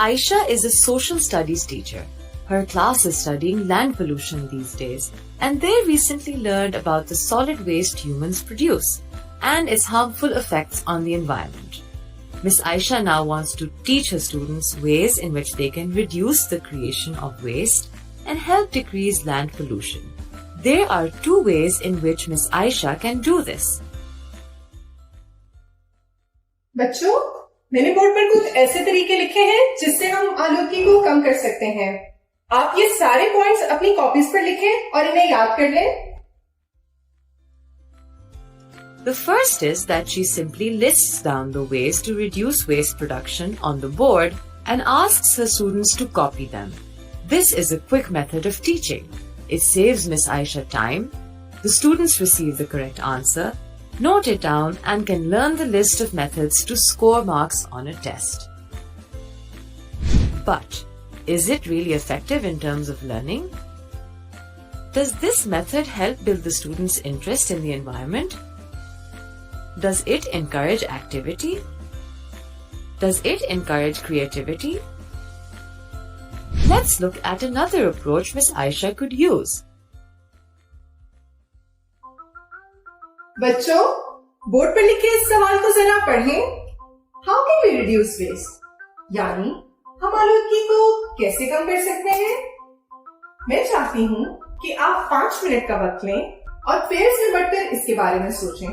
Aisha is a social studies teacher. Her class is studying land pollution these days, and they recently learned about the solid waste humans produce and its harmful effects on the environment. Miss Aisha now wants to teach her students ways in which they can reduce the creation of waste and help decrease land pollution. There are two ways in which Miss Aisha can do this. बच्चों, मैंने board पर कुछ ऐसे तरीके लिखे हैं जिससे हम आलूगी को कम कर सकते हैं। आप ये सारे पॉइंट्स अपनी कॉपीज पर लिखें और इन्हें याद कर लें। The first is that she simply lists down the ways to reduce waste production on the board and asks her students to copy them. This is a quick method of teaching. It saves Miss Aisha time. The students receive the correct answer, note it down, and can learn the list of methods to score marks on a test. But is it really effective in terms of learning? Does this method help build the students' interest in the environment? Does it encourage activity? Does it encourage creativity? Let's look at another approach Miss Aisha could use. बच्चों, board पर लिखे इस सवाल को जरा पढ़ें। How can we reduce waste? यानी हम आलूगी को कैसे कम कर सकते हैं? मैं चाहती हूँ कि आप 5 मिनट का वक्त लें और पेयर्स में बढ़कर इसके बारे में सोचें।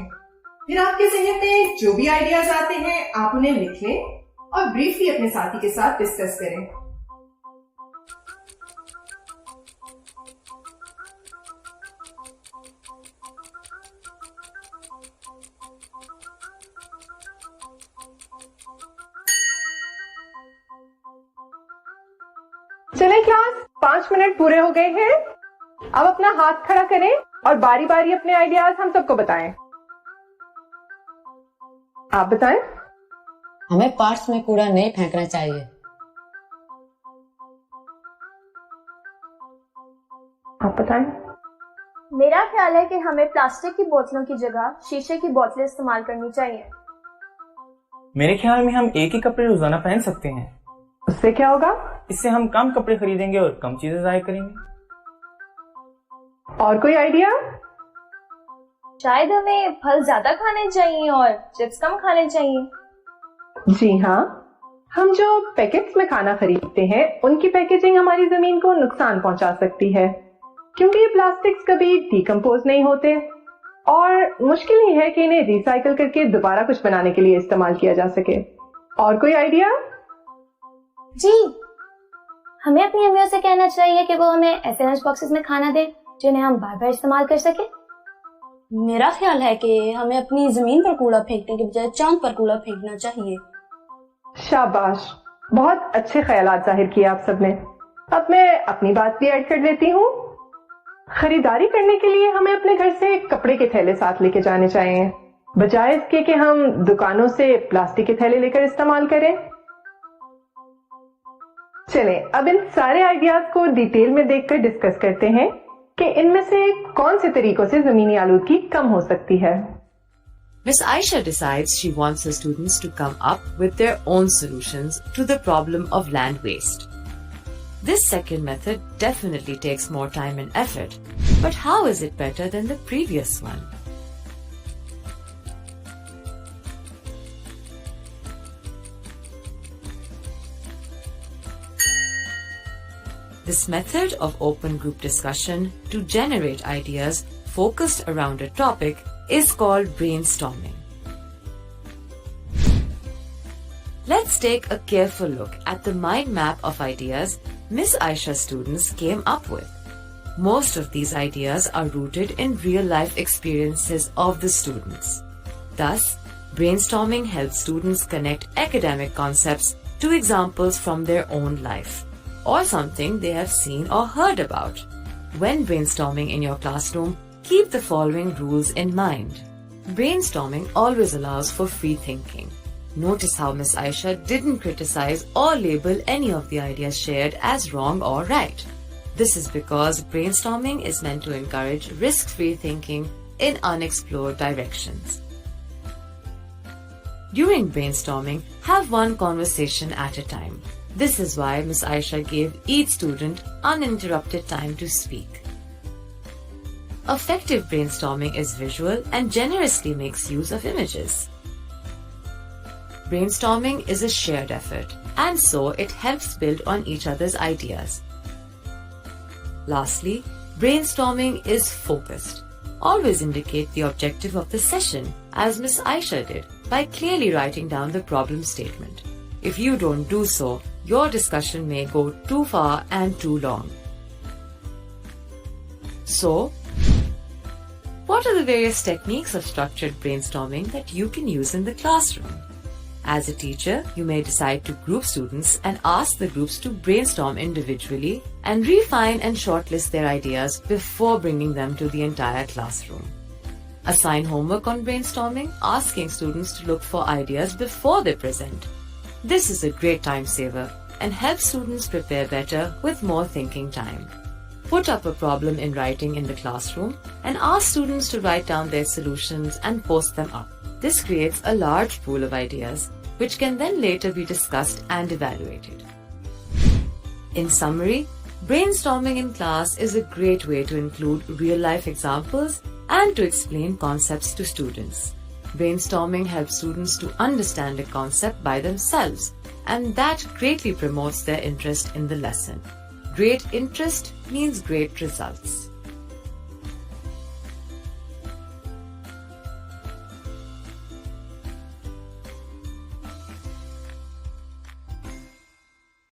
फिर आपके ज़हन में जो भी आइडियाज आते हैं आप उन्हें लिख लें और ब्रीफली अपने साथी के साथ डिस्कस करें। चलें क्लास, 5 मिनट पूरे हो गए हैं। अब अपना हाथ खड़ा करें और बारी बारी अपने आइडियाज हम सबको बताएं। आप बताएं। हमें पार्ट्स में कूड़ा नहीं फेंकना चाहिए। आप बताएं। मेरा ख्याल है कि हमें प्लास्टिक की बोतलों की जगह शीशे की बोतलें इस्तेमाल करनी चाहिए। मेरे ख्याल में हम एक ही कपड़े रोजाना पहन सकते हैं। उससे क्या होगा? इससे हम कम कपड़े खरीदेंगे और कम चीजें जाया करेंगे। और कोई आइडिया? शायद हमें फल ज्यादा खाने चाहिए और चिप्स कम खाने चाहिए। जी हाँ, हम जो पैकेट्स में खाना खरीदते हैं उनकी पैकेजिंग हमारी जमीन को नुकसान पहुंचा सकती है, क्योंकि ये प्लास्टिक्स कभी डिकम्पोज नहीं होते और मुश्किल ही है कि इन्हें रिसाइकल करके दोबारा कुछ बनाने के लिए इस्तेमाल किया जा सके। और कोई आइडिया? जी, हमें अपनी अम्मियों से कहना चाहिए कि वो हमें ऐसे लंच बॉक्सेस में खाना दे जिन्हें हम बार बार इस्तेमाल कर सके। मेरा ख्याल है कि हमें अपनी जमीन पर कूड़ा फेंकने के बजाय चांद पर कूड़ा फेंकना चाहिए। शाबाश, बहुत अच्छे ख्यालात जाहिर किए आप सबने। अब मैं अपनी बात भी ऐड कर देती हूँ। खरीदारी करने के लिए हमें अपने घर से कपड़े के थैले साथ लेके जाने चाहिए, बजाय इसके कि हम दुकानों से प्लास्टिक के थैले लेकर इस्तेमाल करें। चलें, अब इन सारे आइडियाज को डिटेल में देखकर डिस्कस करते हैं कि इनमें से कौन से तरीकों से जमीनी आलूगी कम हो सकती है। Miss Aisha decides she wants her students to come up with their own solutions to the problem of land waste. This second method definitely takes more time and effort, but how is it better than the previous one? This method of open group discussion to generate ideas focused around a topic is called brainstorming. Let's take a careful look at the mind map of ideas Miss Aisha's students came up with. Most of these ideas are rooted in real-life experiences of the students. Thus, brainstorming helps students connect academic concepts to examples from their own life or something they have seen or heard about. When brainstorming in your classroom, keep the following rules in mind. Brainstorming always allows for free thinking. Notice how Miss Aisha didn't criticize or label any of the ideas shared as wrong or right. This is because brainstorming is meant to encourage risk-free thinking in unexplored directions. During brainstorming, have one conversation at a time. This is why Ms. Aisha gave each student uninterrupted time to speak. Effective brainstorming is visual and generously makes use of images. Brainstorming is a shared effort, and so it helps build on each other's ideas. Lastly, brainstorming is focused. Always indicate the objective of the session, as Ms. Aisha did, by clearly writing down the problem statement. If you don't do so, your discussion may go too far and too long. So, what are the various techniques of structured brainstorming that you can use in the classroom? As a teacher, you may decide to group students and ask the groups to brainstorm individually and refine and shortlist their ideas before bringing them to the entire classroom. Assign homework on brainstorming, asking students to look for ideas before they present. This is a great time saver and helps students prepare better with more thinking time. Put up a problem in writing in the classroom and ask students to write down their solutions and post them up. This creates a large pool of ideas, which can then later be discussed and evaluated. In summary, brainstorming in class is a great way to include real-life examples and to explain concepts to students. Brainstorming helps students to understand a concept by themselves, and that greatly promotes their interest in the lesson. Great interest means great results.